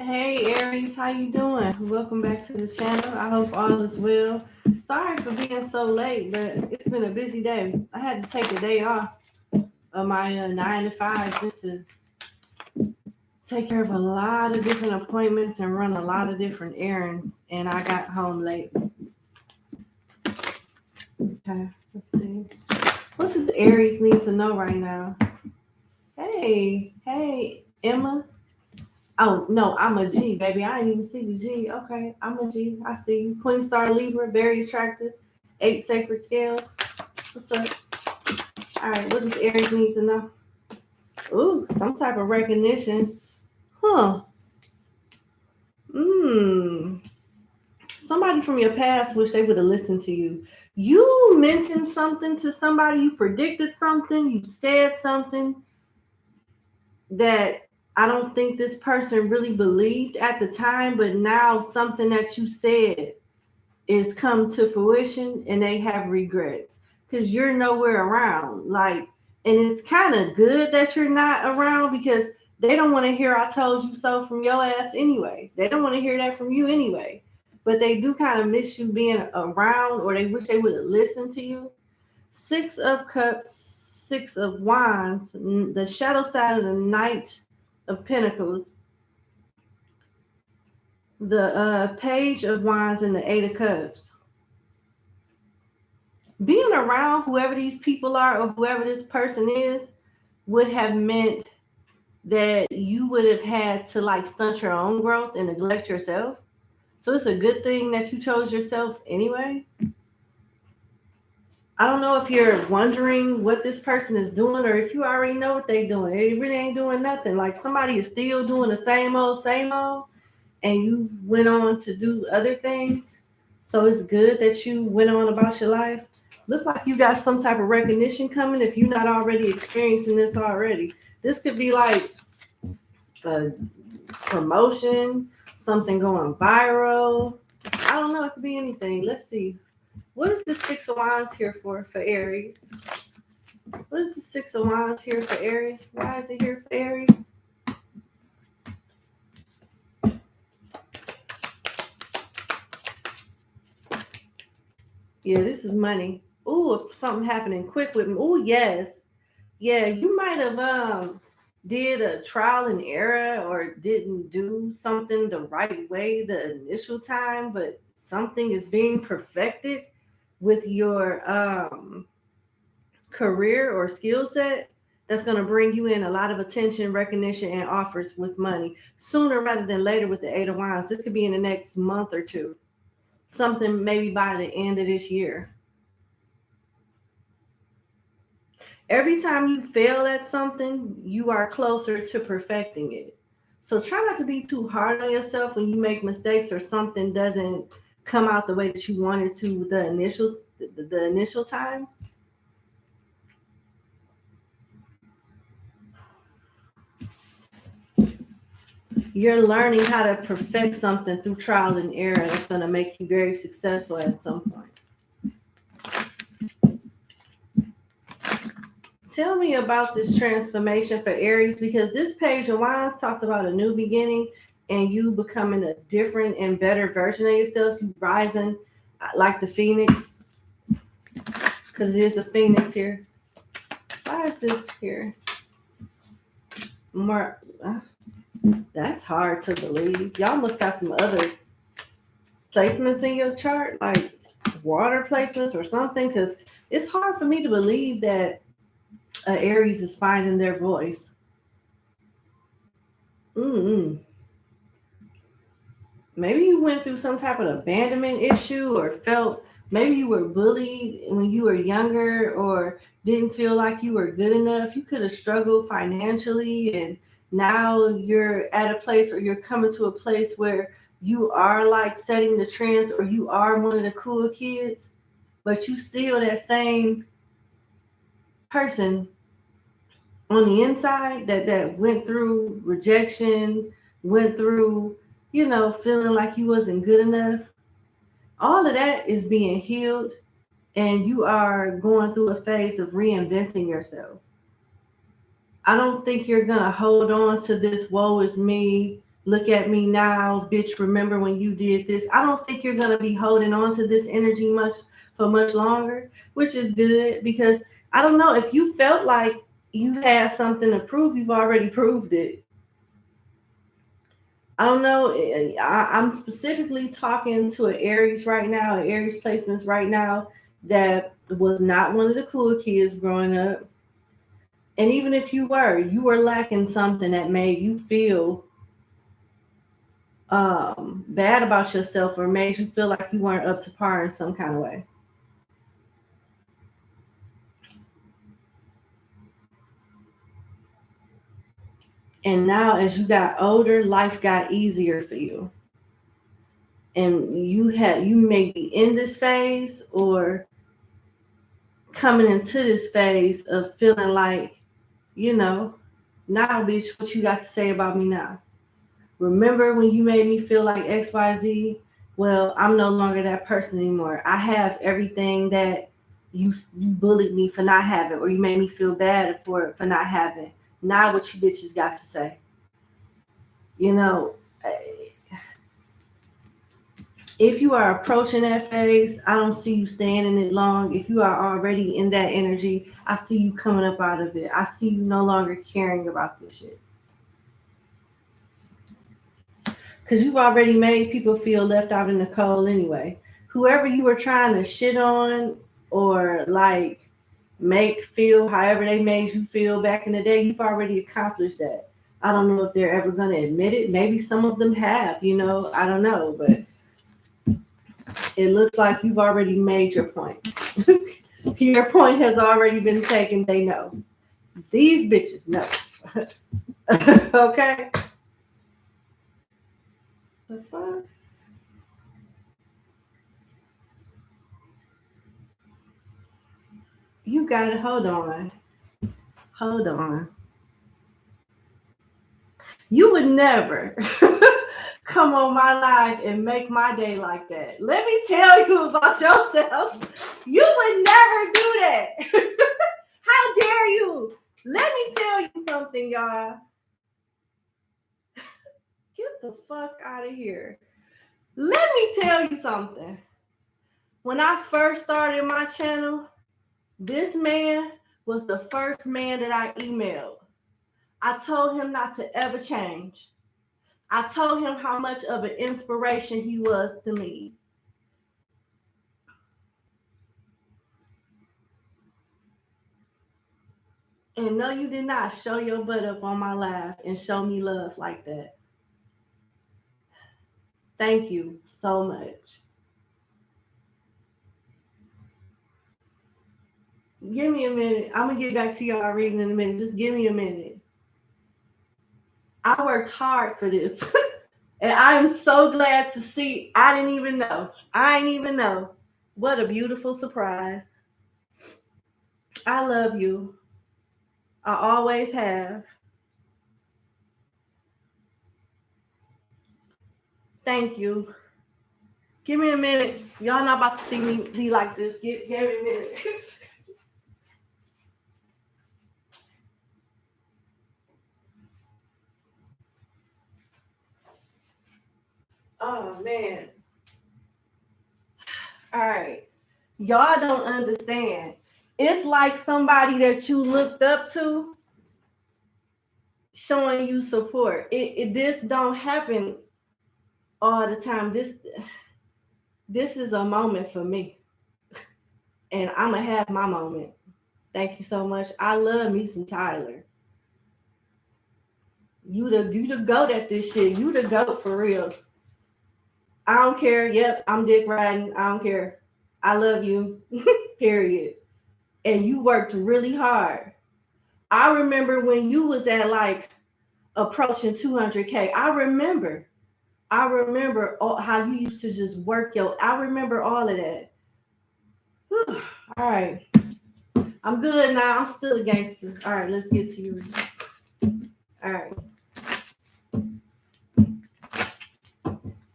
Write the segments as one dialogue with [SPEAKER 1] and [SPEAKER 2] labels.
[SPEAKER 1] Hey Aries, how you doing? Welcome back to the channel. I hope all is well. Sorry for being so late, but it's been a busy day. I had to take a day off of my 9 to 5 just to take care of a lot of different appointments and run a lot of different errands, and I got home late. Okay, let's see. What does Aries need to know right now? Hey, Emma. Oh no, I'm a G, baby. I didn't even see the G. Okay, I'm a G. I see you. Queen Star Libra, very attractive. 8 sacred scales. What's up? All right, what does Aries need to know? Ooh, some type of recognition. Huh. Mmm. Somebody from your past wish they would have listened to you. You mentioned something to somebody, you predicted something, you said something that I don't think this person really believed at the time, but now something that you said is come to fruition and they have regrets because you're nowhere around. Like, and it's kind of good that you're not around because they don't want to hear I told you so from your ass anyway. They don't want to hear that from you anyway. But they do kind of miss you being around, or they wish they would have listened to you. 6 of Cups, 6 of Wands, the shadow side of the Knight of Pentacles, the Page of Wands, and the 8 of Cups. Being around whoever these people are or whoever this person is would have meant that you would have had to like stunt your own growth and neglect yourself. So it's a good thing that you chose yourself anyway. I don't know if you're wondering what this person is doing or if you already know what they're doing. They really ain't doing nothing. Like somebody is still doing the same old, and you went on to do other things. So it's good that you went on about your life. Look like you got some type of recognition coming if you're not already experiencing this already. This could be like a promotion, something going viral. I don't know. It could be anything. Let's see. What is the 6 of Wands here for Aries? What is the 6 of Wands here for Aries? Why is it here for Aries? Yeah, this is money. Ooh, something happening quick with me. Ooh, yes. Yeah, you might have did a trial and error or didn't do something the right way the initial time, but something is being perfected with your career or skill set that's going to bring you in a lot of attention, recognition, and offers with money sooner rather than later with the 8 of Wands. This could be in the next month or two, something maybe by the end of this year. Every time you fail at something, you are closer to perfecting it. So try not to be too hard on yourself when you make mistakes or something doesn't come out the way that you wanted to the initial time. You're learning how to perfect something through trial and error that's going to make you very successful at some point. Tell me about this transformation for Aries, because this Page of Wands talks about a new beginning and you becoming a different and better version of yourself. You rising like the phoenix, because there's a phoenix here. Why is this here? More. That's hard to believe. Y'all must got some other placements in your chart, like water placements or something, because it's hard for me to believe that Aries is finding their voice. Maybe you went through some type of abandonment issue or felt maybe you were bullied when you were younger or didn't feel like you were good enough. You could have struggled financially, and now you're at a place, or you're coming to a place where you are like setting the trends, or you are one of the cool kids, but you still that same person on the inside that went through rejection, went through, feeling like you wasn't good enough. All of that is being healed, and you are going through a phase of reinventing yourself. I don't think you're going to hold on to this woe is me, Look at me now, bitch, remember when you did this. I don't think you're going to be holding on to this energy for much longer, which is good, because I don't know, if you felt like you had something to prove, you've already proved it. I don't know. I'm specifically talking to an Aries right now, an Aries placements right now, that was not one of the cool kids growing up. And even if you were lacking something that made you feel bad about yourself, or made you feel like you weren't up to par in some kind of way. And now as you got older, life got easier for you. And you may be in this phase or coming into this phase of feeling like, now bitch, what you got to say about me now? Remember when you made me feel like XYZ? Well, I'm no longer that person anymore. I have everything that you bullied me for not having, or you made me feel bad for not having. Now what you bitches got to say? If you are approaching that phase, I don't see you staying in it long. If you are already in that energy, I see you coming up out of it. I see you no longer caring about this shit. Because you've already made people feel left out in the cold anyway. Whoever you were trying to shit on or like make feel however they made you feel back in the day, you've already accomplished that. I don't know if they're ever going to admit it. Maybe some of them have, I don't know, but it looks like you've already made your point. Your point has already been taken. They know. These bitches know. Okay? The fuck? You got it. Hold on. Hold on. You would never come on my live and make my day like that. Let me tell you about yourself. You would never do that. How dare you? Let me tell you something, y'all. Get the fuck out of here. Let me tell you something. When I first started my channel, this man was the first man that I emailed. I told him not to ever change. I told him how much of an inspiration he was to me. And no, you did not show your butt up on my live and show me love like that. Thank you so much. Give me a minute. I'm going to get back to y'all reading in a minute. Just give me a minute. I worked hard for this. And I am so glad to see. I didn't even know. I didn't even know. What a beautiful surprise. I love you. I always have. Thank you. Give me a minute. Y'all not about to see me be like this. Give me a minute. Oh, man. All right. Y'all don't understand. It's like somebody that you looked up to showing you support. This don't happen all the time. This is a moment for me. And I'm going to have my moment. Thank you so much. I love me some Tyler. You the goat at this shit. You the goat for real. I don't care. Yep, I'm dick riding. I don't care. I love you. Period. And you worked really hard. I remember when you was at like approaching 200K. I remember how you used to just work I remember all of that. Whew. All right. I'm good now. I'm still a gangster. All right, let's get to you. All right.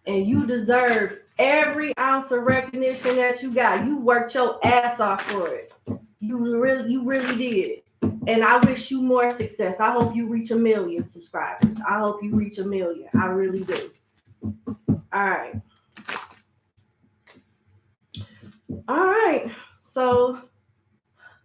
[SPEAKER 1] And you deserve every ounce of recognition that you got. You worked your ass off for it. You really did. And I wish you more success. I hope you reach 1 million subscribers. I hope you reach 1 million. I really do. All right. All right. So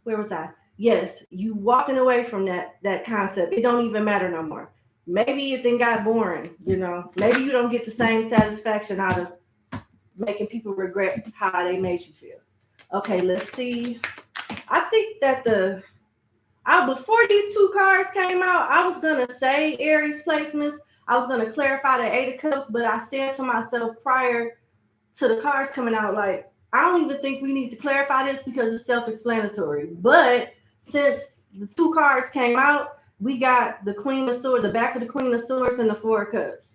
[SPEAKER 1] where was I? Yes, you walking away from that concept. It don't even matter no more. Maybe it then got boring, you know. Maybe you don't get the same satisfaction out of making people regret how they made you feel. Okay, let's see. I think that before these two cards came out, I was gonna say Aries placements. I was gonna clarify the Eight of Cups, but I said to myself prior to the cards coming out, like, I don't even think we need to clarify this because it's self-explanatory. But since the two cards came out, we got the Queen of Swords, the back of the Queen of Swords, and the Four of Cups.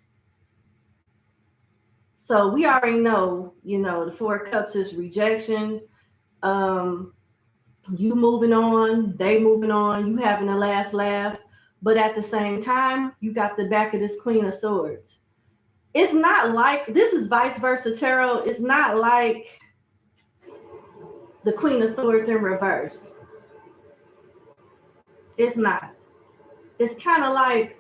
[SPEAKER 1] So we already know, you know, the Four of Cups is rejection. You moving on, they moving on, you having a last laugh. But at the same time, you got the back of this Queen of Swords. It's not like, this is vice versa tarot. It's not like the Queen of Swords in reverse. It's not. It's kind of like,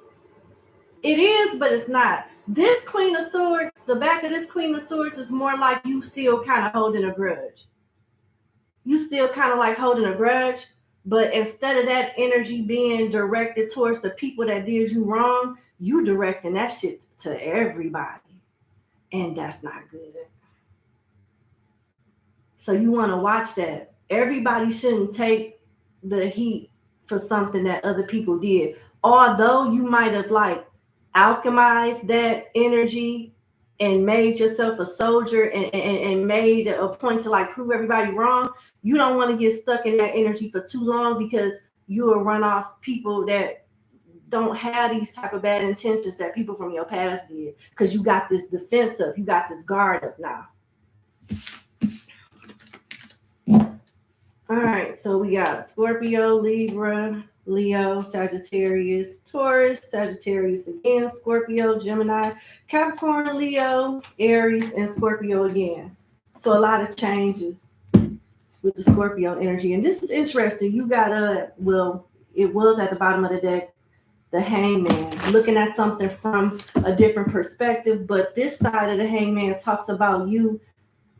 [SPEAKER 1] it is, but it's not. This Queen of Swords, the back of this Queen of Swords is more like you still kind of holding a grudge. You still kind of like holding a grudge, but instead of that energy being directed towards the people that did you wrong, you directing that shit to everybody. And that's not good. So you want to watch that. Everybody shouldn't take the heat for something that other people did. Although you might have like alchemized that energy and made yourself a soldier and made a point to like prove everybody wrong, you don't want to get stuck in that energy for too long because you will run off people that don't have these type of bad intentions that people from your past did, because you got this defense up, you got this guard up now. All right, so we got Scorpio, Libra, Leo, Sagittarius, Taurus, Sagittarius again, Scorpio, Gemini, Capricorn, Leo, Aries, and Scorpio again. So a lot of changes with the Scorpio energy. And this is interesting. You got well, it was at the bottom of the deck, the Hangman, looking at something from a different perspective. But this side of the Hangman talks about you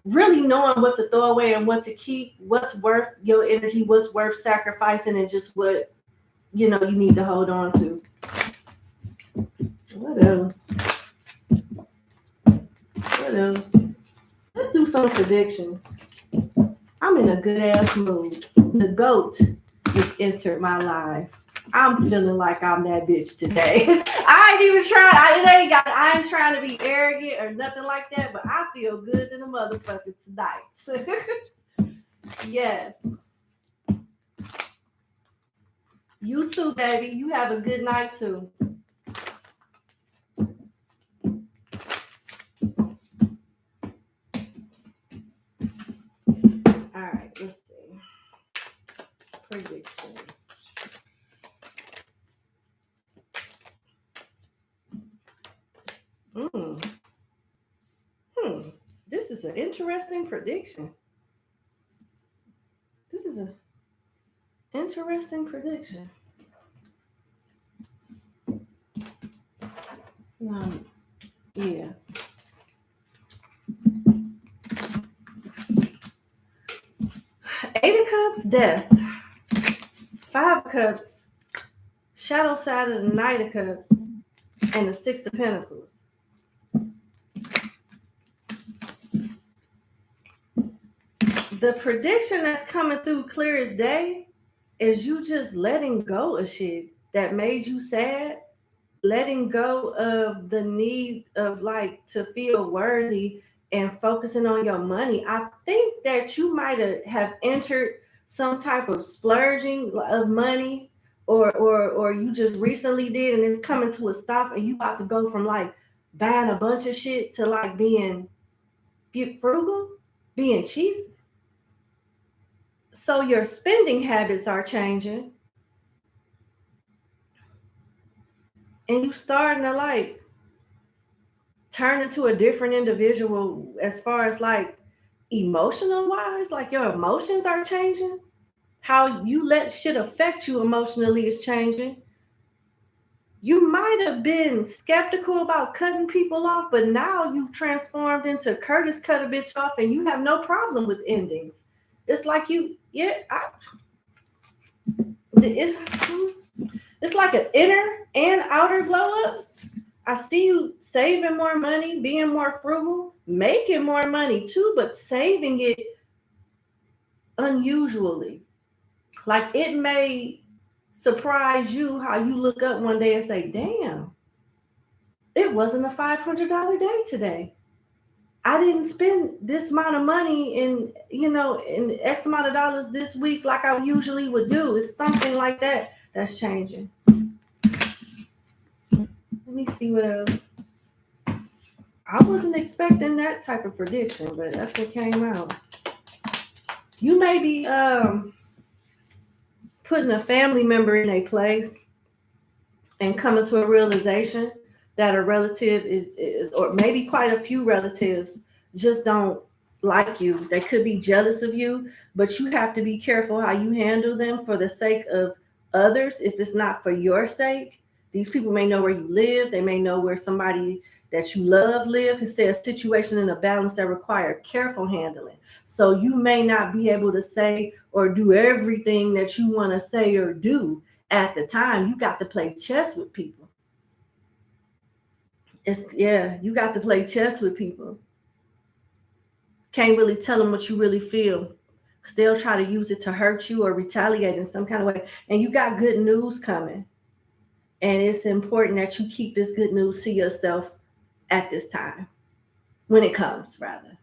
[SPEAKER 1] really knowing what to throw away and what to keep, what's worth your energy, what's worth sacrificing, and just what, you know, you need to hold on to. What else? What else? Let's do some predictions. I'm in a good ass mood. The GOAT just entered my life. I'm feeling like I'm that bitch today. I ain't even trying. I ain't trying to be arrogant or nothing like that, but I feel good than a motherfucker tonight. Yes. You too, baby. You have a good night too. All right, let's see. Predictions. This is an interesting prediction. This is an interesting prediction. Yeah. Eight of Cups, death. Five of Cups, shadow side of the Knight of Cups, and the Six of Pentacles. The prediction that's coming through clear as day is you just letting go of shit that made you sad, letting go of the need of like to feel worthy and focusing on your money. I think that you might have entered some type of splurging of money, or you just recently did and it's coming to a stop, and you about to go from like buying a bunch of shit to like being frugal, being cheap. So your spending habits are changing, and you starting to like turn into a different individual as far as like emotional wise, like your emotions are changing. how you let shit affect you emotionally is changing. You might have been skeptical about cutting people off, but now you've transformed into Curtis cut a bitch off and you have no problem with endings. It's like it's like an inner and outer glow up. I see you saving more money, being more frugal, making more money too, but saving it unusually. Like it may surprise you how you look up one day and say, damn, it wasn't a $500 day today. I didn't spend this amount of money in X amount of dollars this week like I usually would do. It's something like that that's changing. Let me see what else. I wasn't expecting that type of prediction, but that's what came out. You may be putting a family member in a place and coming to a realization that a relative is, or maybe quite a few relatives just don't like you. They could be jealous of you, but you have to be careful how you handle them for the sake of others. If it's not for your sake, these people may know where you live. They may know where somebody that you love live. It says situation in a balance that require careful handling. So you may not be able to say or do everything that you want to say or do at the time. You got to play chess with people. You got to play chess with people. Can't really tell them what you really feel, because they'll try to use it to hurt you or retaliate in some kind of way. And you got good news coming. And it's important that you keep this good news to yourself at this time, when it comes, rather.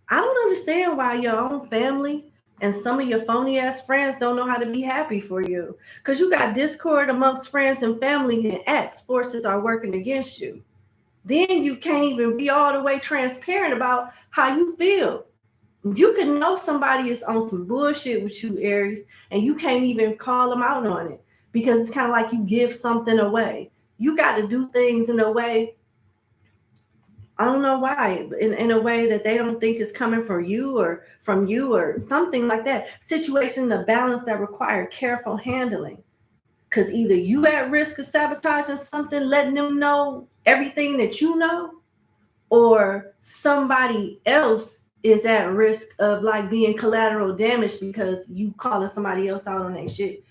[SPEAKER 1] I don't understand why your own family and some of your phony ass friends don't know how to be happy for you, because you got discord amongst friends and family, and X forces are working against you. Then you can't even be all the way transparent about how you feel. You can know somebody is on some bullshit with you, Aries, and you can't even call them out on it, because it's kind of like you give something away. You got to do things in a way, I don't know why, in a way that they don't think is coming from you or something like that. Situation, the balance that require careful handling. Because either you at risk of sabotaging something, letting them know everything that you know, or somebody else is at risk of like being collateral damage because you calling somebody else out on that shit.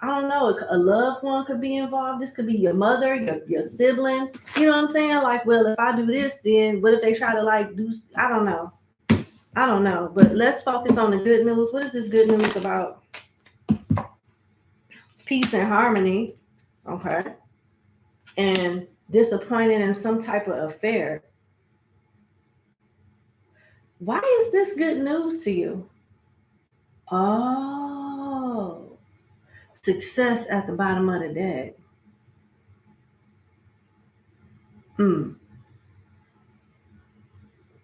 [SPEAKER 1] I don't know, a loved one could be involved. This could be your mother, your sibling. You know what I'm saying? Like, well, if I do this, then what if they try to like do, I don't know. But let's focus on the good news. What is this good news about? Peace and harmony. Okay. And disappointed in some type of affair. Why is this good news to you? Oh, success at the bottom of the deck.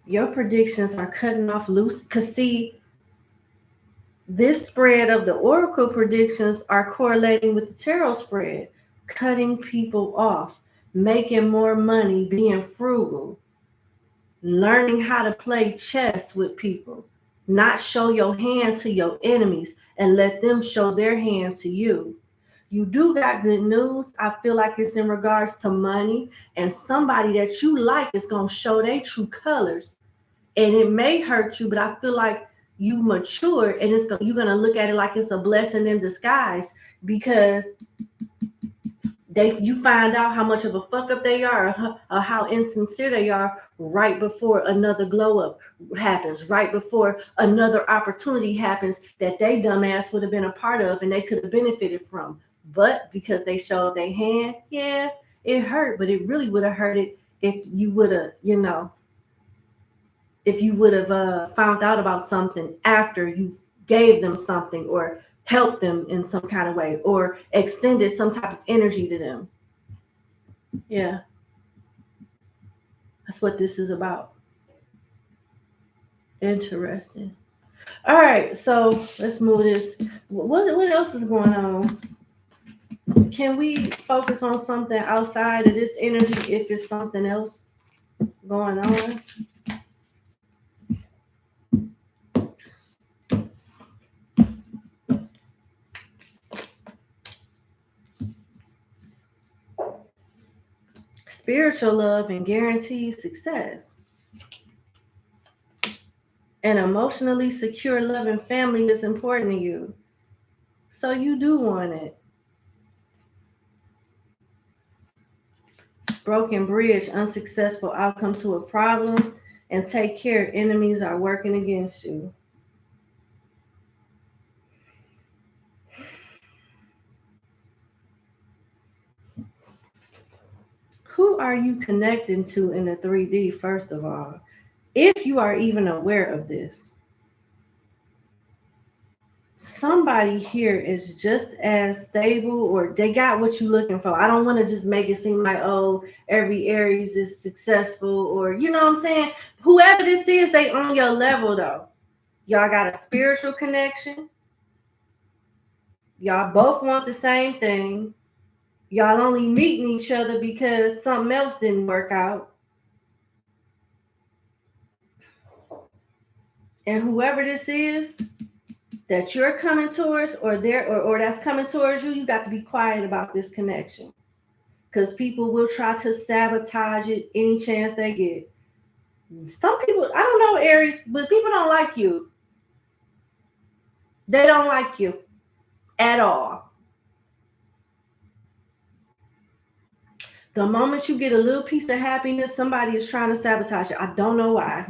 [SPEAKER 1] Your predictions are cutting off loose. Because see, this spread of the oracle predictions are correlating with the tarot spread. Cutting people off, making more money, being frugal, learning how to play chess with people, not show your hand to your enemies and let them show their hand to you. You do got good news. I feel like it's in regards to money, and somebody that you like is going to show their true colors. And it may hurt you, but I feel like you mature, and you're going to look at it like it's a blessing in disguise, because you find out how much of a fuck up they are, or how insincere they are right before another glow up happens, right before another opportunity happens that they dumbass would have been a part of and they could have benefited from. But because they showed their hand, yeah, it hurt, but it really would have hurt it if you would have, found out about something after you gave them something or help them in some kind of way or extended some type of energy to them. Yeah. That's what this is about. Interesting. All right, so let's move this. What else is going on? Can we focus on something outside of this energy if it's something else going on? spiritual love and guaranteed success. An emotionally secure love and family is important to you. So you do want it. Broken bridge, unsuccessful outcome to a problem, and take care, enemies are working against you. Who are you connecting to in the 3D, first of all? If you are even aware of this. Somebody here is just as stable, or they got what you're looking for. I don't want to just make it seem like, oh, every Aries is successful, or you know what I'm saying? Whoever this is, they on your level though. Y'all got a spiritual connection. Y'all both want the same thing. Y'all only meeting each other because something else didn't work out. And whoever this is that you're coming towards, or that's coming towards you, you got to be quiet about this connection. Because people will try to sabotage it any chance they get. Some people, I don't know, Aries, but people don't like you. They don't like you at all. The moment you get a little piece of happiness, somebody is trying to sabotage it. I don't know why.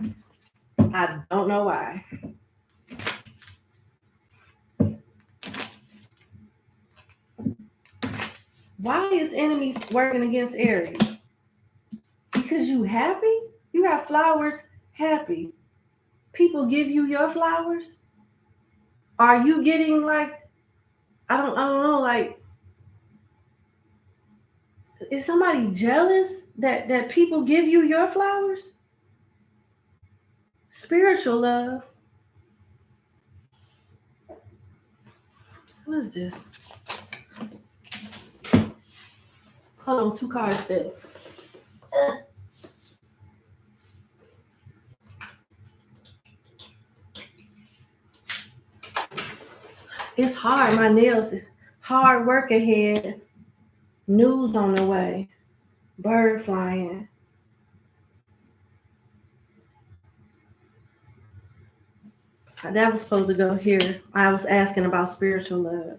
[SPEAKER 1] I don't know why. Why is enemies working against Aries? Because you happy? You have flowers, happy. People give you your flowers? Are you getting like, I don't know, like, is somebody jealous that people give you your flowers? Spiritual love. What is this? Hold on, 2 cards fell. It's hard, my nails. Hard work ahead. News on the way. Bird flying. That was supposed to go here. I was asking about spiritual love.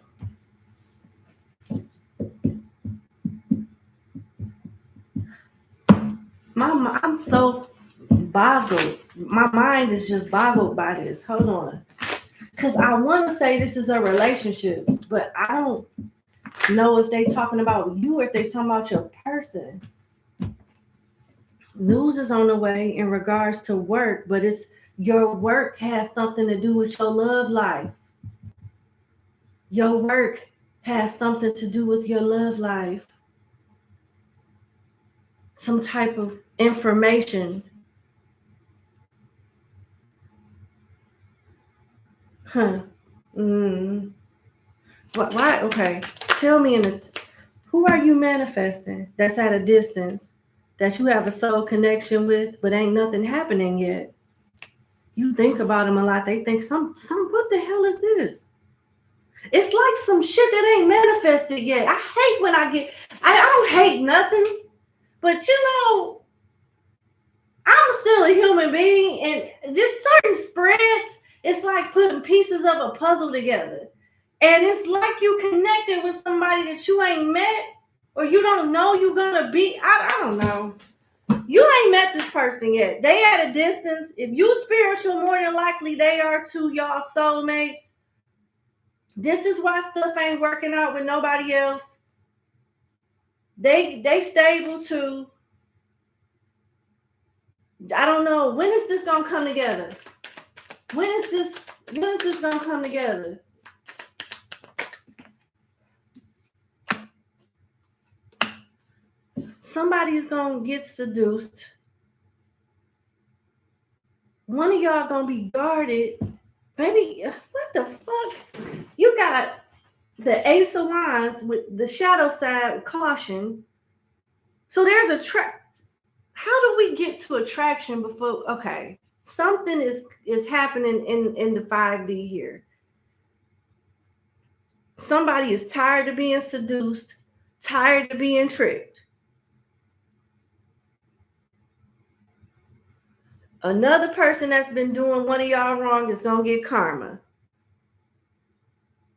[SPEAKER 1] I'm so boggled. My mind is just boggled by this. Hold on. Because I want to say this is a relationship, but I don't know if they talking about you or if they talking about your person. News is on the way in regards to work, but it's your work has something to do with your love life. Your work has something to do with your love life. Some type of information. Huh. Why? Okay. Tell me who are you manifesting that's at a distance that you have a soul connection with, but ain't nothing happening yet? You think about them a lot. They think some what the hell is this? It's like some shit that ain't manifested yet. I hate when I don't hate nothing, but you know, I'm still a human being, and just certain spreads, it's like putting pieces of a puzzle together. And it's like you connected with somebody that you ain't met, or you don't know you're gonna be. I don't know. You ain't met this person yet. They at a distance. If you spiritual, more than likely they are too, y'all soulmates. This is why stuff ain't working out with nobody else. They stable too. I don't know. When is this gonna come together? When is this gonna come together? Somebody is gonna get seduced. One of y'all gonna be guarded. Baby, what the fuck? You got the Ace of Wands with the shadow side, caution. So there's a trap. How do we get to attraction before? Okay, something is happening in the 5D here. Somebody is tired of being seduced, tired of being tricked. Another person that's been doing one of y'all wrong is going to get karma.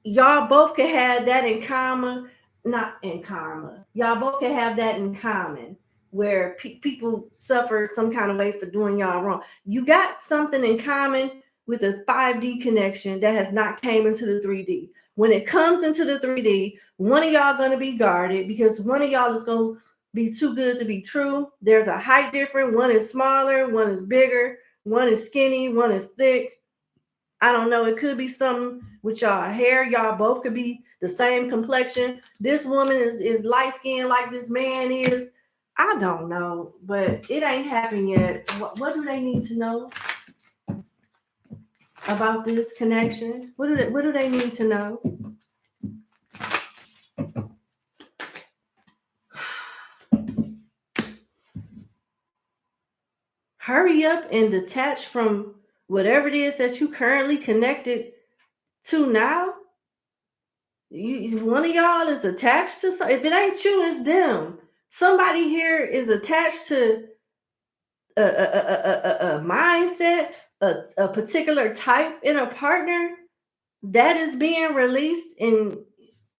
[SPEAKER 1] Y'all both can have that in common, not in karma. Y'all both can have that in common, where people suffer some kind of way for doing y'all wrong. You got something in common with a 5D connection that has not came into the 3D. When it comes into the 3D, one of y'all going to be guarded because one of y'all is going to be too good to be true. There's a height difference. One is smaller, one is bigger, one is skinny, one is thick. I don't know. It could be something with y'all hair. Y'all both could be the same complexion. This woman is light skinned like this man is. I don't know, but it ain't happened yet. What do they need to know about this connection? What do they need to know? Hurry up and detach from whatever it is that you currently connected to now. One of y'all is attached to if it ain't you, it's them. Somebody here is attached to a mindset, a particular type in a partner that is being released. And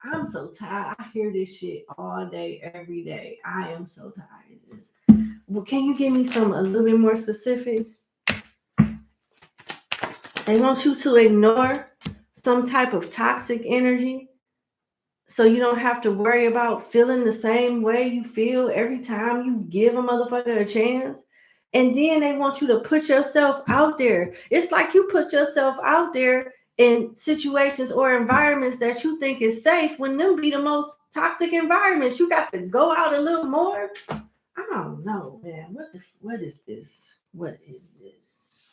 [SPEAKER 1] I'm so tired. I hear this shit all day, every day. I am so tired of this. Well, can you give me a little bit more specific? They want you to ignore some type of toxic energy, so you don't have to worry about feeling the same way you feel every time you give a motherfucker a chance. And then they want you to put yourself out there. It's like you put yourself out there in situations or environments that you think is safe when them be the most toxic environments. You got to go out a little more. I don't know, man. What is this? What is this?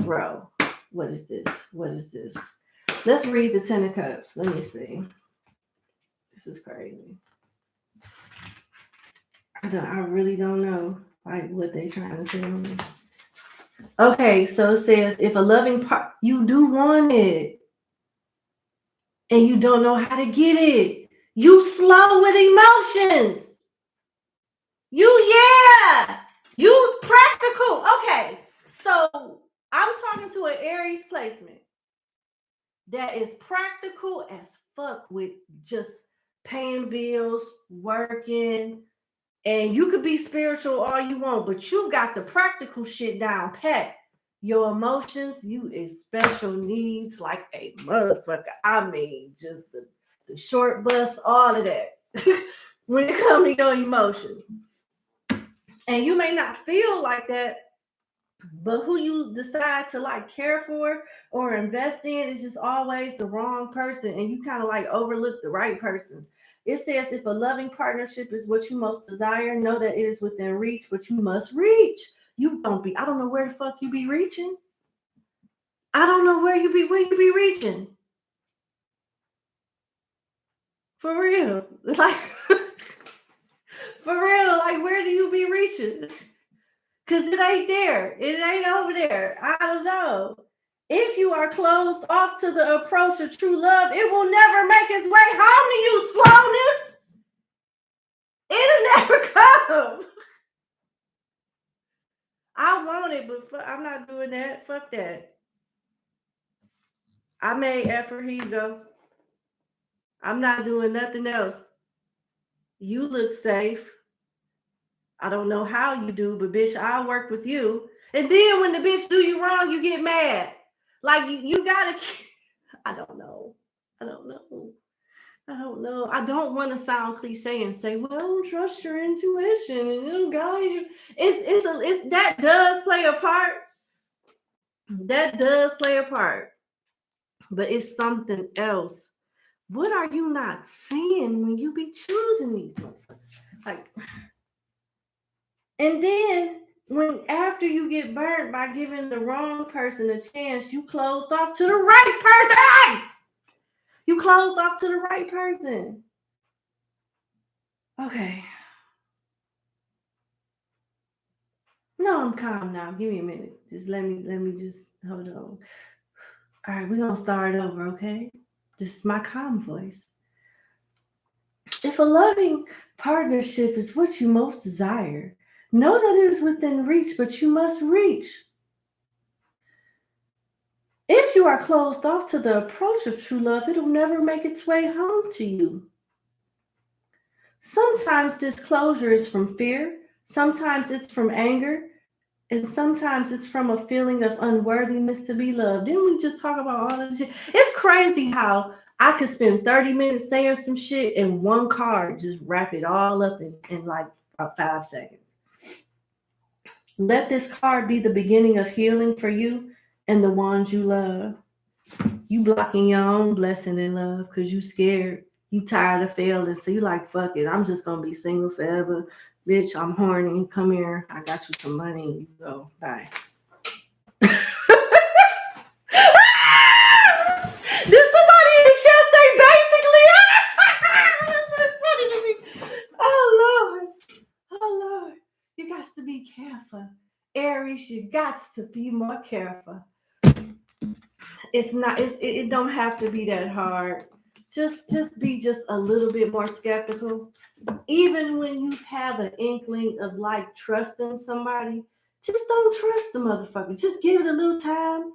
[SPEAKER 1] Bro, what is this? What is this? Let's read the 10 of Cups. Let me see. This is crazy. I really don't know what they're trying to tell me. Okay, so it says if a loving part, you do want it and you don't know how to get it. You slow with emotions. You practical. Okay, so I'm talking to an Aries placement that is practical as fuck with just paying bills, working. And you could be spiritual all you want, but you got the practical shit down pat. Your emotions, you is special needs like a motherfucker. I mean, just the short bus, all of that. When it comes to your emotions. And you may not feel like that, but who you decide to like care for or invest in is just always the wrong person. And you kind of like overlook the right person. It says if a loving partnership is what you most desire, know that it is within reach, but you must reach. You don't be, I don't know where the fuck you be reaching. I don't know where you be reaching. For real. Like, for real, like where do you be reaching? Because it ain't there. It ain't over there. I don't know. If you are closed off to the approach of true love, it will never make its way home to you, slowness. It'll never come. I want it, but I'm not doing that. Fuck that. I made effort. Here you go. I'm not doing nothing else. You look safe. I don't know how you do, but bitch, I'll work with you. And then when the bitch do you wrong, you get mad. Like you gotta. I don't know. I don't want to sound cliche and say, well, trust your intuition and it'll guide you. It's that does play a part. That does play a part. But it's something else. What are you not seeing when you be choosing these motherfuckers? Like, and then when after you get burnt by giving the wrong person a chance, you closed off to the right person. You closed off to the right person. Okay. No, I'm calm now. Give me a minute. Just let me just hold on. All right, we're gonna start over, okay? This is my calm voice. If a loving partnership is what you most desire, know that it is within reach, but you must reach. If you are closed off to the approach of true love, it'll never make its way home to you. Sometimes this closure is from fear, sometimes it's from anger, and sometimes it's from a feeling of unworthiness to be loved. Didn't we just talk about all this shit? It's crazy how I could spend 30 minutes saying some shit and one card just wrap it all up in like about 5 seconds. Let this card be the beginning of healing for you and the ones you love. You blocking your own blessing in love because you scared. You tired of failing. So you like, fuck it. I'm just going to be single forever. Bitch, I'm horny. Come here. I got you some money. You go. Bye. Did somebody in the chat say basically? That's funny to me. Oh, Lord. Oh, Lord. You got to be careful. Aries, you got to be more careful. It's not, it don't have to be that hard. Just be just a little bit more skeptical. Even when you have an inkling of like trusting somebody, just don't trust the motherfucker. Just give it a little time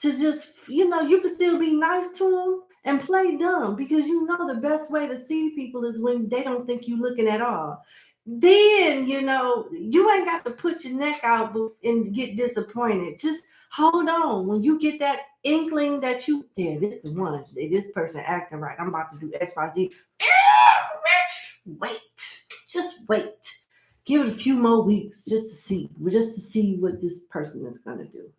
[SPEAKER 1] to just, you can still be nice to them and play dumb, because the best way to see people is when they don't think you looking at all. Then, you ain't got to put your neck out and get disappointed. Just hold on. When you get that inkling that this the one, this person acting right, I'm about to do X, Y, Z. Wait. Just wait. Give it a few more weeks just to see what this person is going to do.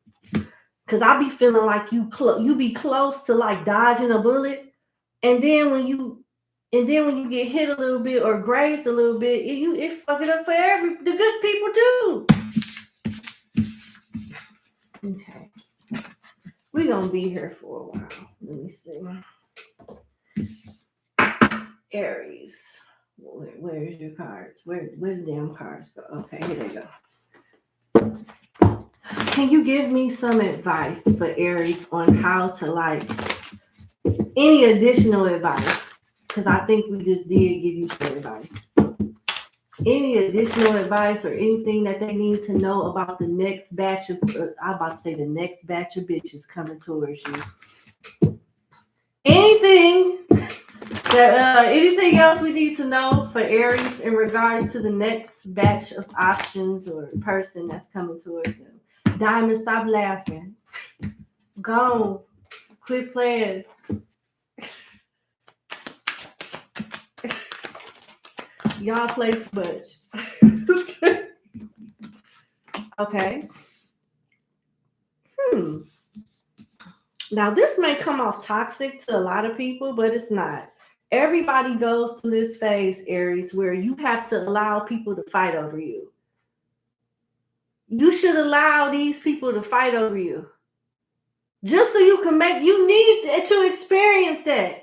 [SPEAKER 1] Because I be feeling like you be close to like dodging a bullet. And then when you get hit a little bit or grazed a little bit, it fuck it up for the good people too. Okay. We're going to be here for a while. Let me see. Aries. Where's your cards? Where the damn cards go? Okay, here they go. Can you give me some advice for Aries on how to any additional advice? Because I think we just did give you some advice. Any additional advice or anything that they need to know about the next batch of, I'm about to say the next batch of bitches coming towards you. Anything else we need to know for Aries in regards to the next batch of options or person that's coming towards them? Diamond, stop laughing. Go. Quit playing. Y'all play too much. Okay. Now, this may come off toxic to a lot of people, but it's not. Everybody goes through this phase, Aries, where you have to allow people to fight over you. You should allow these people to fight over you. Just so you need to experience that.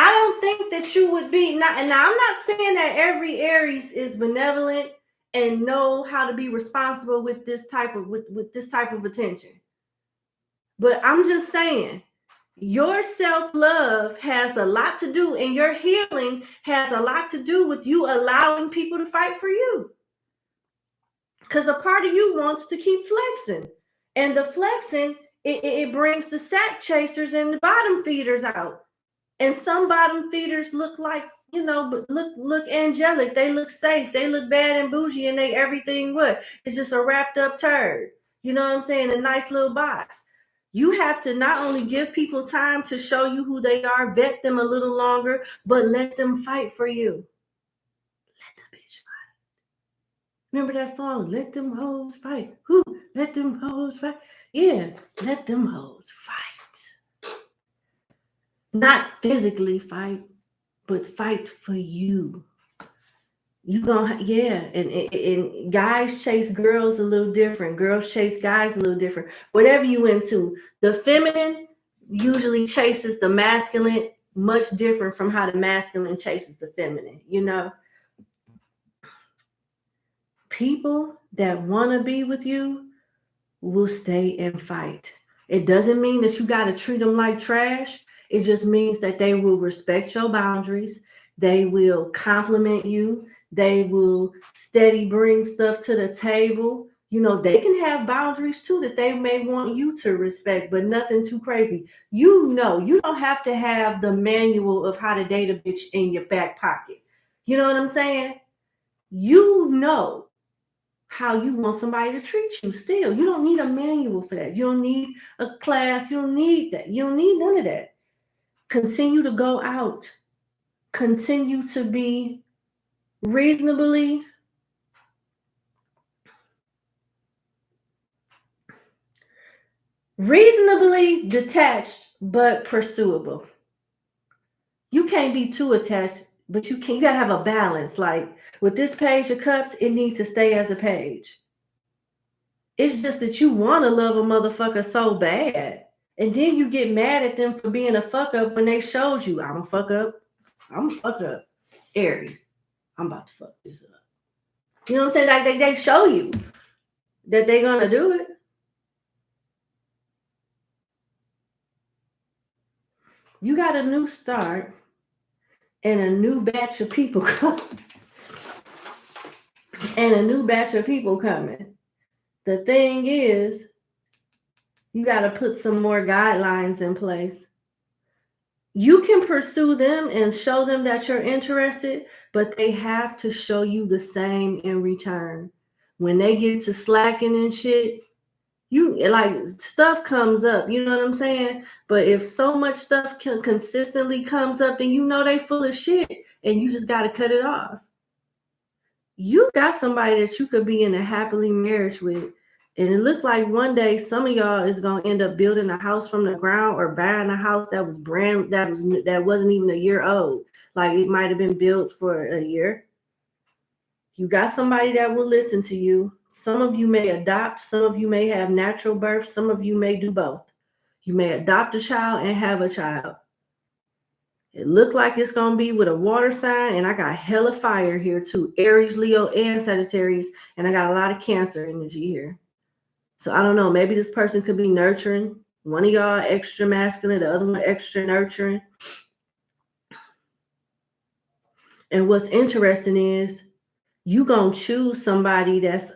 [SPEAKER 1] I don't think that you would be, and I'm not saying that every Aries is benevolent and know how to be responsible with this type of attention. But I'm just saying, your self-love has a lot to do, and your healing has a lot to do with you allowing people to fight for you. Because a part of you wants to keep flexing. And the flexing, it brings the sack chasers and the bottom feeders out. And some bottom feeders look like, but look angelic. They look safe. They look bad and bougie, and they everything what? It's just a wrapped up turd. You know what I'm saying? A nice little box. You have to not only give people time to show you who they are, vet them a little longer, but let them fight for you. Let the bitch fight. Remember that song? Let them hoes fight. Who? Let them hoes fight. Yeah, let them hoes fight. Not physically fight, but fight for you. You gonna, and guys chase girls a little different. Girls chase guys a little different. Whatever you into, the feminine usually chases the masculine much different from how the masculine chases the feminine. People that want to be with you will stay and fight. It doesn't mean that you got to treat them like trash. It just means that they will respect your boundaries. They will compliment you. They will steady bring stuff to the table. You know, they can have boundaries too that they may want you to respect, but nothing too crazy. You know, you don't have to have the manual of how to date a bitch in your back pocket. You know what I'm saying? You know how you want somebody to treat you still. You don't need a manual for that. You don't need a class. You don't need that. You don't need none of that. Continue to go out. Continue to be reasonably detached but pursuable. You can't be too attached, but you gotta have a balance. Like with this page of cups, it needs to stay as a page. It's just that you want to love a motherfucker so bad. And then you get mad at them for being a fuck up when they showed you, I'm a fuck up. I'm a fuck up. Aries, I'm about to fuck this up. You know what I'm saying? Like they show you that they're gonna do it. You got a new start and a new batch of people coming. The thing is, you got to put some more guidelines in place. You can pursue them and show them that you're interested, but they have to show you the same in return. When they get to slacking and shit, you like stuff comes up, you know what I'm saying? But if so much stuff consistently comes up, then you know they full of shit and you just got to cut it off. You got somebody that you could be in a happily marriage with, and it looked like one day some of y'all is gonna end up building a house from the ground or buying a house that wasn't even a year old. Like it might have been built for a year. You got somebody that will listen to you. Some of you may adopt, some of you may have natural birth, some of you may do both. You may adopt a child and have a child. It looked like it's going to be with a water sign, and I got hella fire here too. Aries, Leo, and Sagittarius, and I got a lot of Cancer energy here. So I don't know, maybe this person could be nurturing. One of y'all extra masculine, the other one extra nurturing. And what's interesting is you going to choose somebody that's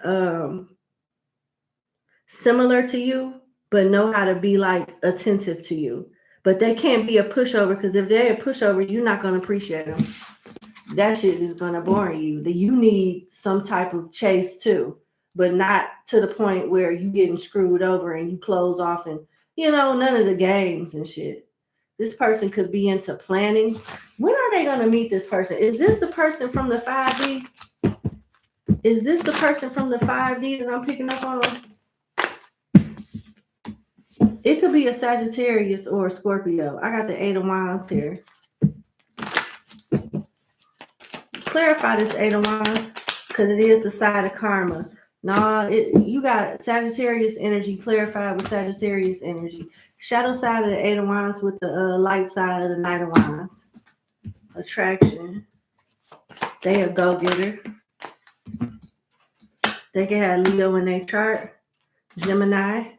[SPEAKER 1] similar to you, but know how to be like attentive to you. But they can't be a pushover, because if they're a pushover, you're not going to appreciate them. That shit is going to bore you. That you need some type of chase too, but not to the point where you getting screwed over and you close off and, you know, none of the games and shit. This person could be into planning. When are they going to meet this person? Is this the person from the 5D? Is this the person from the 5D that I'm picking up on? It could be a Sagittarius or a Scorpio. I got the 8 of Wands here. Clarify this 8 of Wands, because it is the side of karma. Nah, you got Sagittarius energy clarified with Sagittarius energy. Shadow side of the 8 of Wands with the light side of the Knight of Wands. Attraction. They a go-getter. They can have Leo in their chart. Gemini.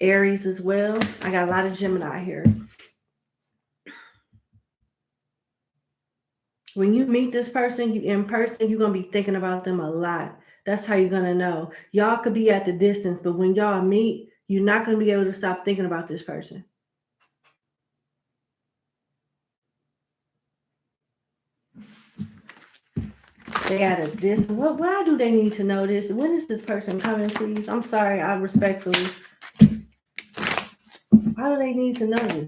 [SPEAKER 1] Aries as well. I got a lot of Gemini here. When you meet this person, in person, you're going to be thinking about them a lot. That's how you're going to know. Y'all could be at the distance, but when y'all meet, you're not going to be able to stop thinking about this person. They got a this. Why do they need to know this? When is this person coming, please? I'm sorry. I respectfully. Why do they need to know this?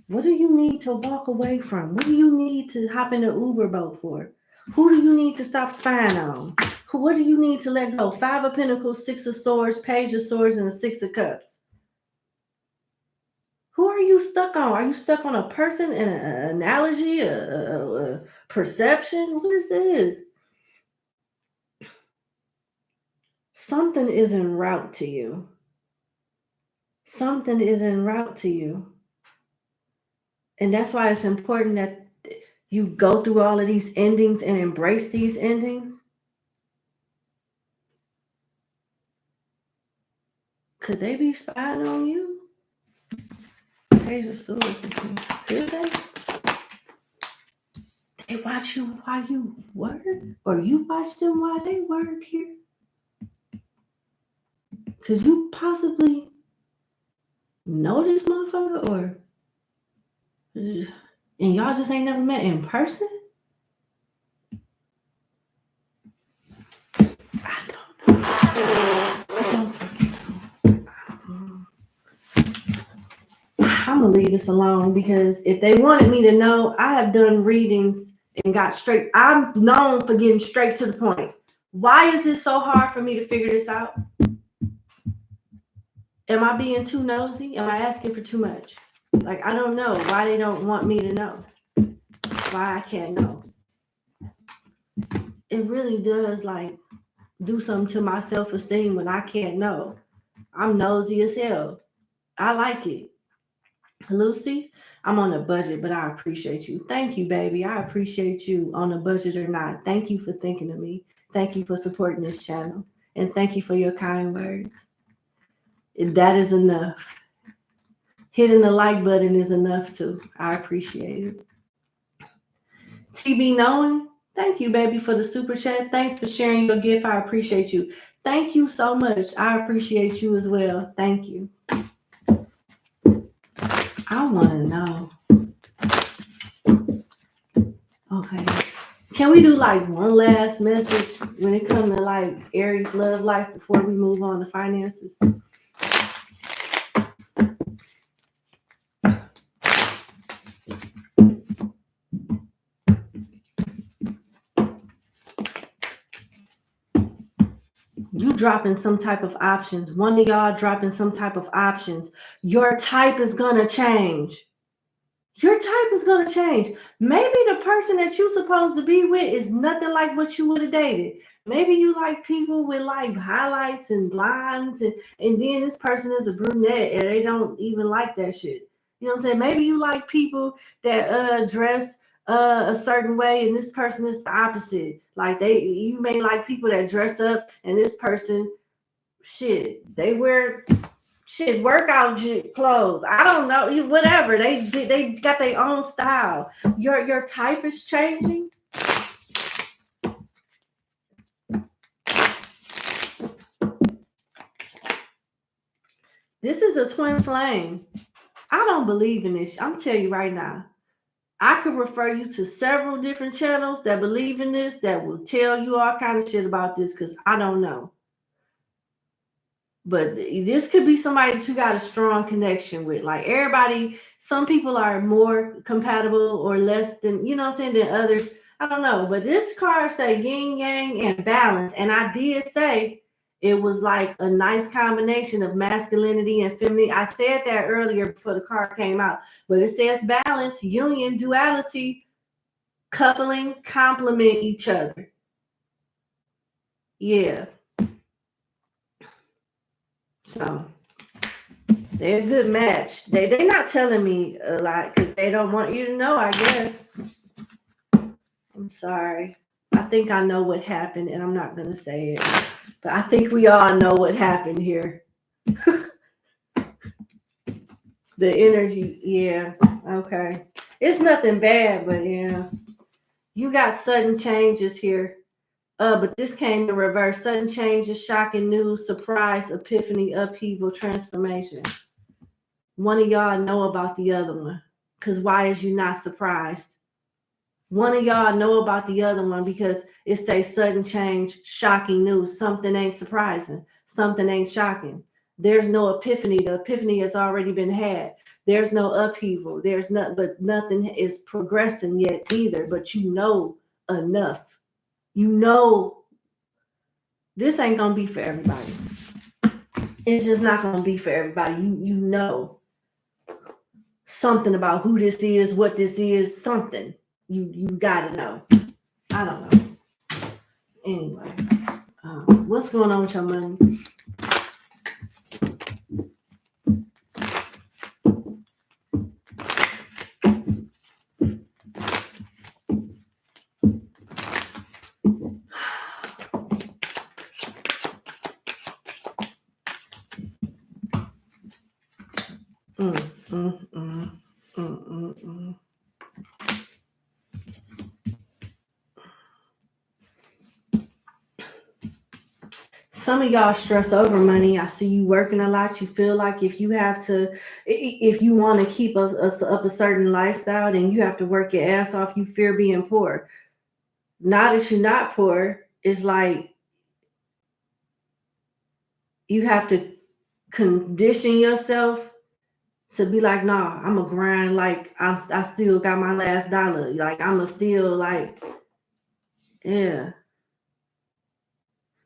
[SPEAKER 1] What do you need to walk away from? What do you need to hop in an Uber boat for? Who do you need to stop spying on? What do you need to let go? 5 of Pentacles, 6 of Swords, Page of Swords, and the 6 of Cups. Who are you stuck on? Are you stuck on a person, an analogy, a perception? What is this? Something is en route to you. Something is en route to you. And that's why it's important that you go through all of these endings and embrace these endings. Could they be spying on you? Page of Swords. Could they? They watch you while you work, or you watch them while they work here. Could you possibly know this motherfucker, or and y'all just ain't never met in person? I don't know. I don't fucking know. I'm gonna leave this alone because if they wanted me to know, I have done readings and got straight. I'm known for getting straight to the point. Why is it so hard for me to figure this out? Am I being too nosy? Am I asking for too much? Like, I don't know why they don't want me to know. Why I can't know. It really does, like, do something to my self-esteem when I can't know. I'm nosy as hell. I like it. Lucy, I'm on a budget, but I appreciate you. Thank you, baby. I appreciate you on a budget or not. Thank you for thinking of me. Thank you for supporting this channel. And thank you for your kind words. That is enough. Hitting the like button is enough too. I appreciate it. TB Knowing, thank you, baby, for the super chat. Thanks for sharing your gift. I appreciate you. Thank you so much. I appreciate you as well. Thank you. I want to know. Okay. Can we do like one last message when it comes to like Aries love life before we move on to finances? You dropping some type of options. One of y'all dropping some type of options. Your type is going to change. Your type is going to change. Maybe the person that you're supposed to be with is nothing like what you would have dated. Maybe you like people with like highlights and blondes, and then this person is a brunette and they don't even like that shit. You know what I'm saying? Maybe you like people that dress a certain way, and this person is the opposite. Like you may like people that dress up, and this person, shit, they wear workout clothes. I don't know, whatever. They got their own style. Your type is changing. This is a twin flame. I don't believe in this. I'm telling you right now. I could refer you to several different channels that believe in this, that will tell you all kind of shit about this, because I don't know. But this could be somebody that you got a strong connection with. Like everybody, some people are more compatible or less than, you know what I'm saying, than others. I don't know. But this card say yin, yang, and balance. And I did say it was like a nice combination of masculinity and femininity. I said that earlier before the card came out. But it says balance, union, duality, coupling, complement each other. Yeah. So they're a good match. They're not telling me a lot because they don't want you to know, I guess. I'm sorry. I think I know what happened, and I'm not going to say it. But I think we all know what happened here. The energy, yeah. Okay. It's nothing bad, but yeah. You got sudden changes here. But this came in reverse. Sudden changes, shocking news, surprise, epiphany, upheaval, transformation. One of y'all know about the other one. Because why is you not surprised? One of y'all know about the other one because it says sudden change, shocking news. Something ain't surprising. Something ain't shocking. There's no epiphany. The epiphany has already been had. There's no upheaval. There's not, but nothing is progressing yet either. But you know enough. You know this ain't gonna be for everybody. It's just not gonna be for everybody. You know something about who this is, what this is, something. You gotta know. I don't know. Anyway, what's going on with your money? some of y'all stress over money. I see you working a lot. You feel like if you want to keep up a certain lifestyle, then you have to work your ass off. You fear being poor. Now that you're not poor, it's like you have to condition yourself to be like, nah, I'm a grind. Like I still got my last dollar. Like I'm a still like, yeah.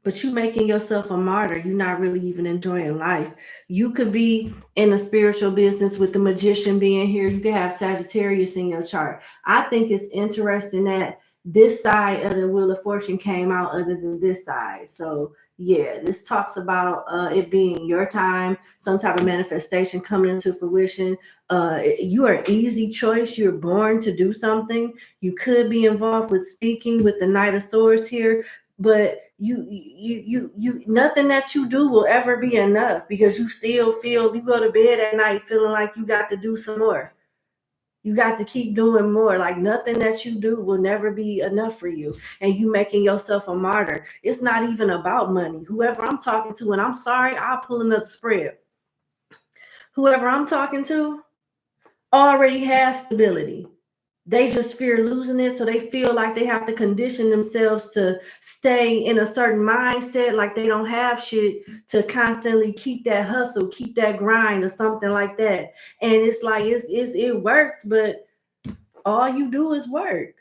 [SPEAKER 1] But you making yourself a martyr. You're not really even enjoying life. You could be in a spiritual business with the magician being here. You could have Sagittarius in your chart. I think it's interesting that this side of the Wheel of Fortune came out other than this side. So yeah, this talks about it being your time, some type of manifestation coming into fruition. You are an easy choice. You're born to do something. You could be involved with speaking with the Knight of Swords here, but you nothing that you do will ever be enough, because you still feel, you go to bed at night feeling like you got to do some more. You got to keep doing more. Like nothing that you do will never be enough for you. And you making yourself a martyr. It's not even about money. Whoever I'm talking to, and I'm sorry, I'll pull another spread. Whoever I'm talking to already has stability. They just fear losing it, so they feel like they have to condition themselves to stay in a certain mindset, like they don't have shit, to constantly keep that hustle, keep that grind or something like that. And it's like it works, but all you do is work.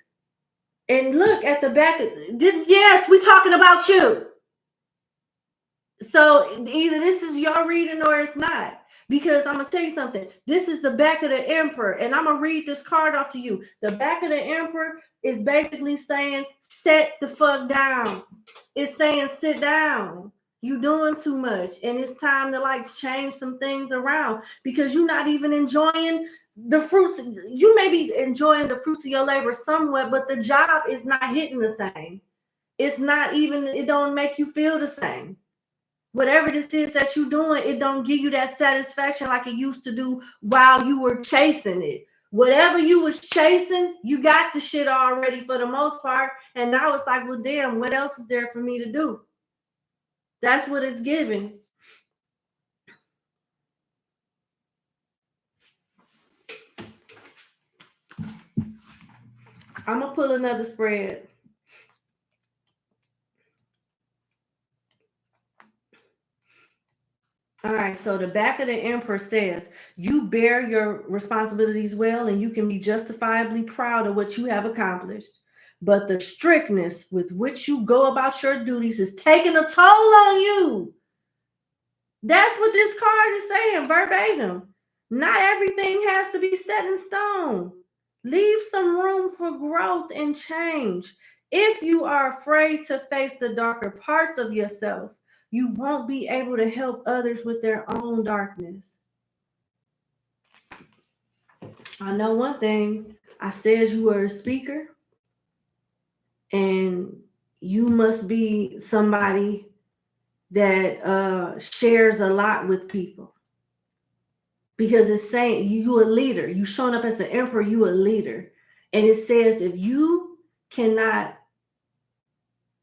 [SPEAKER 1] And look at the back of this. Yes, we're talking about you. So either this is your reading or it's not. Because I'm going to tell you something. This is the back of the Emperor. And I'm going to read this card off to you. The back of the Emperor is basically saying, set the fuck down. It's saying, sit down. You're doing too much. And it's time to like change some things around, because you're not even enjoying the fruits. You may be enjoying the fruits of your labor somewhat, but the job is not hitting the same. It's not even, it don't make you feel the same. Whatever this is that you're doing, it don't give you that satisfaction like it used to do while you were chasing it. Whatever you was chasing, you got the shit already for the most part. And now it's like, well, damn, what else is there for me to do? That's what it's giving. I'm going to pull another spread. All right, so the back of the Emperor says, you bear your responsibilities well, and you can be justifiably proud of what you have accomplished. But the strictness with which you go about your duties is taking a toll on you. That's what this card is saying, verbatim. Not everything has to be set in stone. Leave some room for growth and change. If you are afraid to face the darker parts of yourself, you won't be able to help others with their own darkness. I know one thing. I said you were a speaker, and you must be somebody that shares a lot with people, because it's saying you a leader. You showing up as an Emperor, you a leader. And it says if you cannot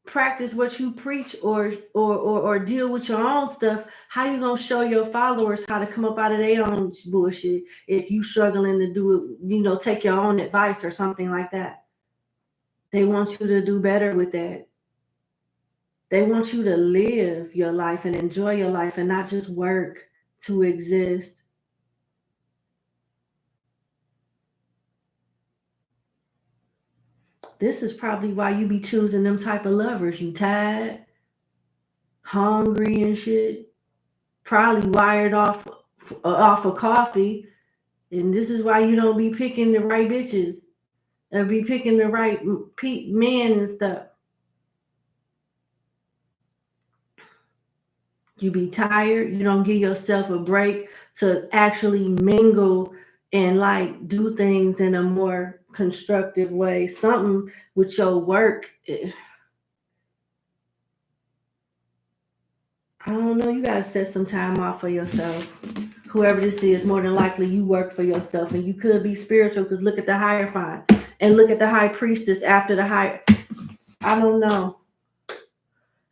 [SPEAKER 1] practice what you preach or deal with your own stuff, how you gonna show your followers how to come up out of their own bullshit if you struggling to do it, take your own advice or something like that? They want you to do better with that. They want you to live your life and enjoy your life and not just work to exist. This is probably why you be choosing them type of lovers. You tired, hungry and shit, probably wired off of coffee. And this is why you don't be picking the right bitches or be picking the right men and stuff. You be tired. You don't give yourself a break to actually mingle and like do things in a more constructive way. Something with your work. I don't know. You got to set some time off for yourself. Whoever this is, more than likely you work for yourself, and you could be spiritual, because look at the Hierophant and look at the High Priestess after the High. I don't know.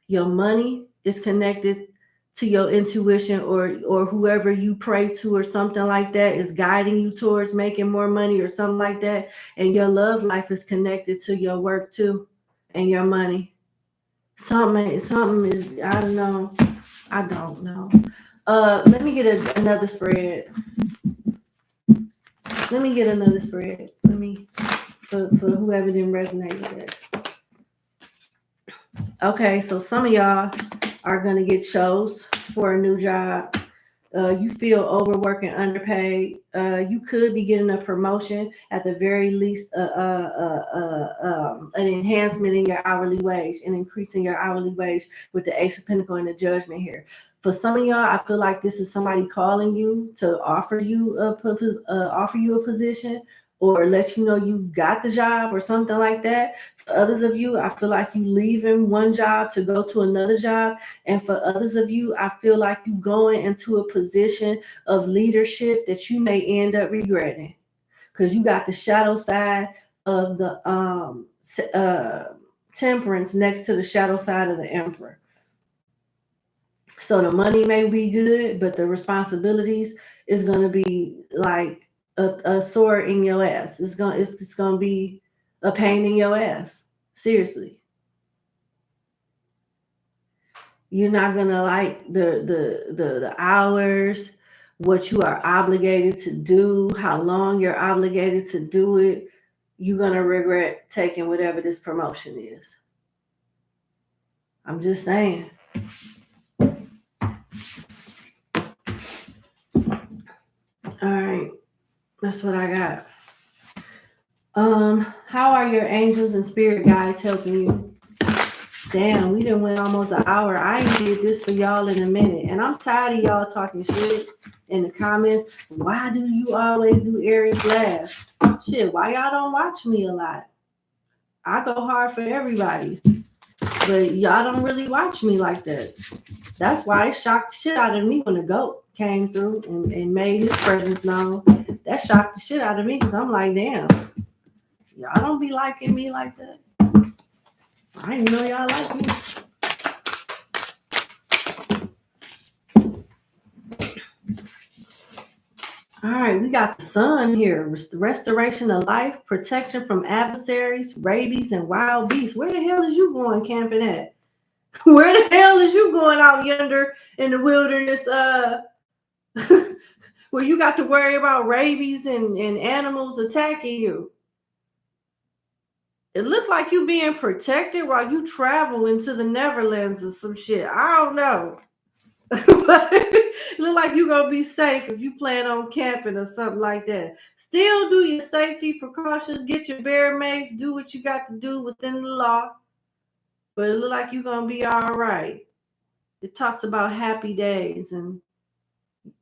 [SPEAKER 1] Your money is connected to your intuition, or whoever you pray to or something like that is guiding you towards making more money or something like that. And your love life is connected to your work too and your money. Something is, I don't know. I don't know. Let me get another spread. Let me get another spread. Let me, for whoever didn't resonate with it. Okay, so some of y'all are going to get chose for a new job. You feel overworked and underpaid. You could be getting a promotion, at the very least, an enhancement in your hourly wage, and increasing your hourly wage with the Ace of Pentacles and the Judgment here. For some of y'all, I feel like this is somebody calling you to offer you a position, or let you know you got the job or something like that. For others of you, I feel like you leaving one job to go to another job. And for others of you, I feel like you going into a position of leadership that you may end up regretting, because you got the shadow side of the Temperance next to the shadow side of the Emperor. So the money may be good, but the responsibilities is going to be like a sword in your ass. It's going to be a pain in your ass. Seriously. You're not going to like the hours, what you are obligated to do, how long you're obligated to do it. You're going to regret taking whatever this promotion is. I'm just saying. All right, that's what I got. How are your angels and spirit guides helping you? Damn, we done went almost an hour. I ain't did this for y'all in a minute, and I'm tired of y'all talking shit in the comments. Why do you always do Aries last? Shit, why y'all don't watch me a lot? I go hard for everybody, but y'all don't really watch me like that. That's why it shocked the shit out of me when the GOAT came through and made his presence known. That shocked the shit out of me, because I'm like, damn, y'all don't be liking me like that. I didn't know y'all like me. All right, we got the sun here. Restoration of life, protection from adversaries, rabies, and wild beasts. Where the hell is you going camping at? Where the hell is you going out yonder in the wilderness? Where you got to worry about rabies and animals attacking you. It looked like you being protected while you travel into the Neverlands or some shit. I don't know. Look like you gonna be safe if you plan on camping or something like that. Still do your safety precautions, get your bear mace, do what you got to do within the law. But it look like you're gonna be all right. It talks about happy days, and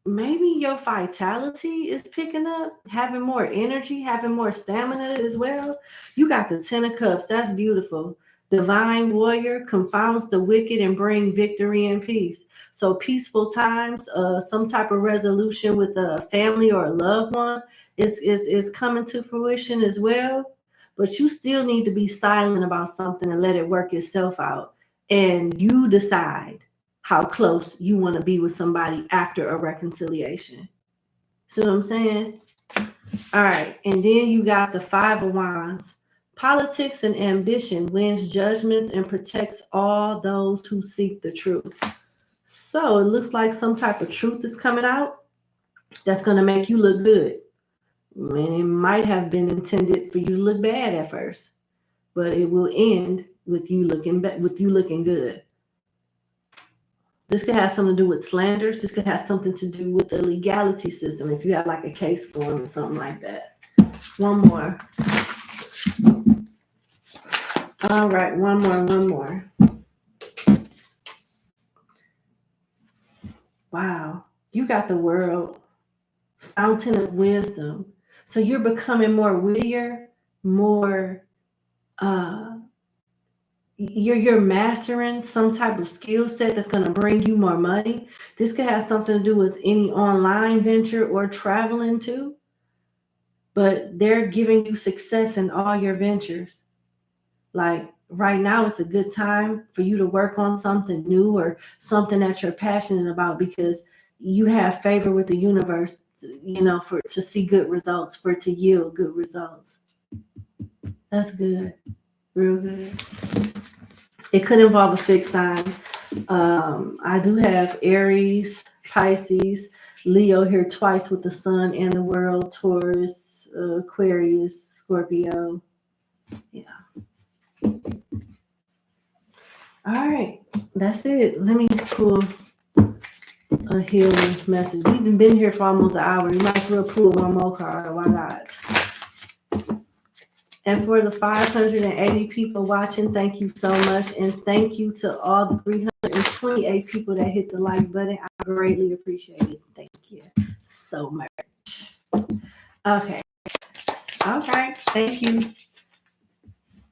[SPEAKER 1] maybe your vitality is picking up, having more energy, having more stamina as well. You got the 10 of Cups. That's beautiful. Divine warrior confounds the wicked and bring victory and peace. So peaceful times, some type of resolution with a family or a loved one is coming to fruition as well. But you still need to be silent about something and let it work itself out. And you decide how close you want to be with somebody after a reconciliation. See what I'm saying? All right. And then you got the 5 of Wands. Politics and ambition wins judgments and protects all those who seek the truth. So it looks like some type of truth is coming out that's going to make you look good. And it might have been intended for you to look bad at first, but it will end with you looking good. This could have something to do with slanders. This could have something to do with the legality system, if you have like a case form or something like that. One more. All right, one more. Wow, you got the World, Fountain of Wisdom. So you're becoming more wittier, more, you're mastering some type of skill set that's going to bring you more money. This could have something to do with any online venture or traveling too. But they're giving you success in all your ventures. Like right now it's a good time for you to work on something new or something that you're passionate about, because you have favor with the universe, you know, for to see good results, for it to yield good results. That's good. Real good. It could involve a fixed sign. I do have Aries, Pisces, Leo here twice with the sun and the world, Taurus, Aquarius, Scorpio. Yeah. All right. That's it. Let me pull a healing message. We've been here for almost an hour. You might as well pull one more card. Why not? And for the 580 people watching, thank you so much. And thank you to all the 328 people that hit the like button. I greatly appreciate it. Thank you so much. Okay. Okay. Thank you.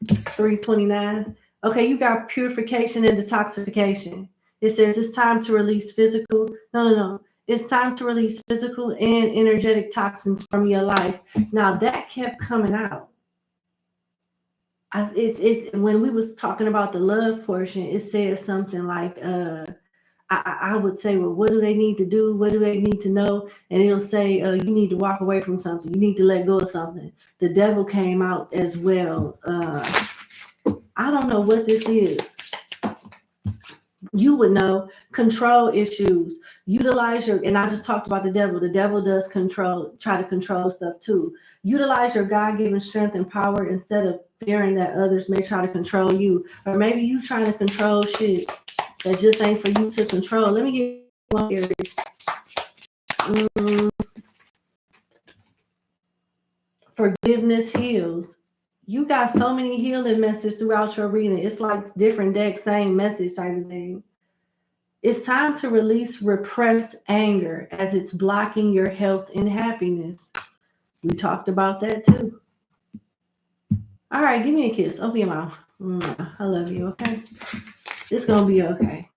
[SPEAKER 1] 329. Okay, you got purification and detoxification. It says it's time to release physical. No. It's time to release physical and energetic toxins from your life. Now that kept coming out. It's when we was talking about the love portion, it says something like I would say, well, what do they need to do? What do they need to know? And it'll say, you need to walk away from something. You need to let go of something. The devil came out as well. I don't know what this is. You would know. Control issues. Utilize your, and I just talked about the devil. The devil does try to control stuff too. Utilize your God-given strength and power instead of fearing that others may try to control you. Or maybe you trying to control shit that just ain't for you to control. Let me get one Aries. Forgiveness heals. You got so many healing messages throughout your reading. It's like different decks, same message type of thing. It's time to release repressed anger as it's blocking your health and happiness. We talked about that too. All right, give me a kiss. Open your mouth. I love you, okay? It's going to be okay.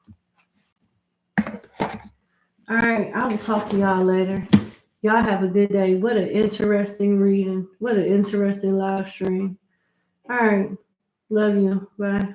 [SPEAKER 1] All right, I will talk to y'all later. Y'all have a good day. What an interesting reading. What an interesting live stream. All right. Love you. Bye.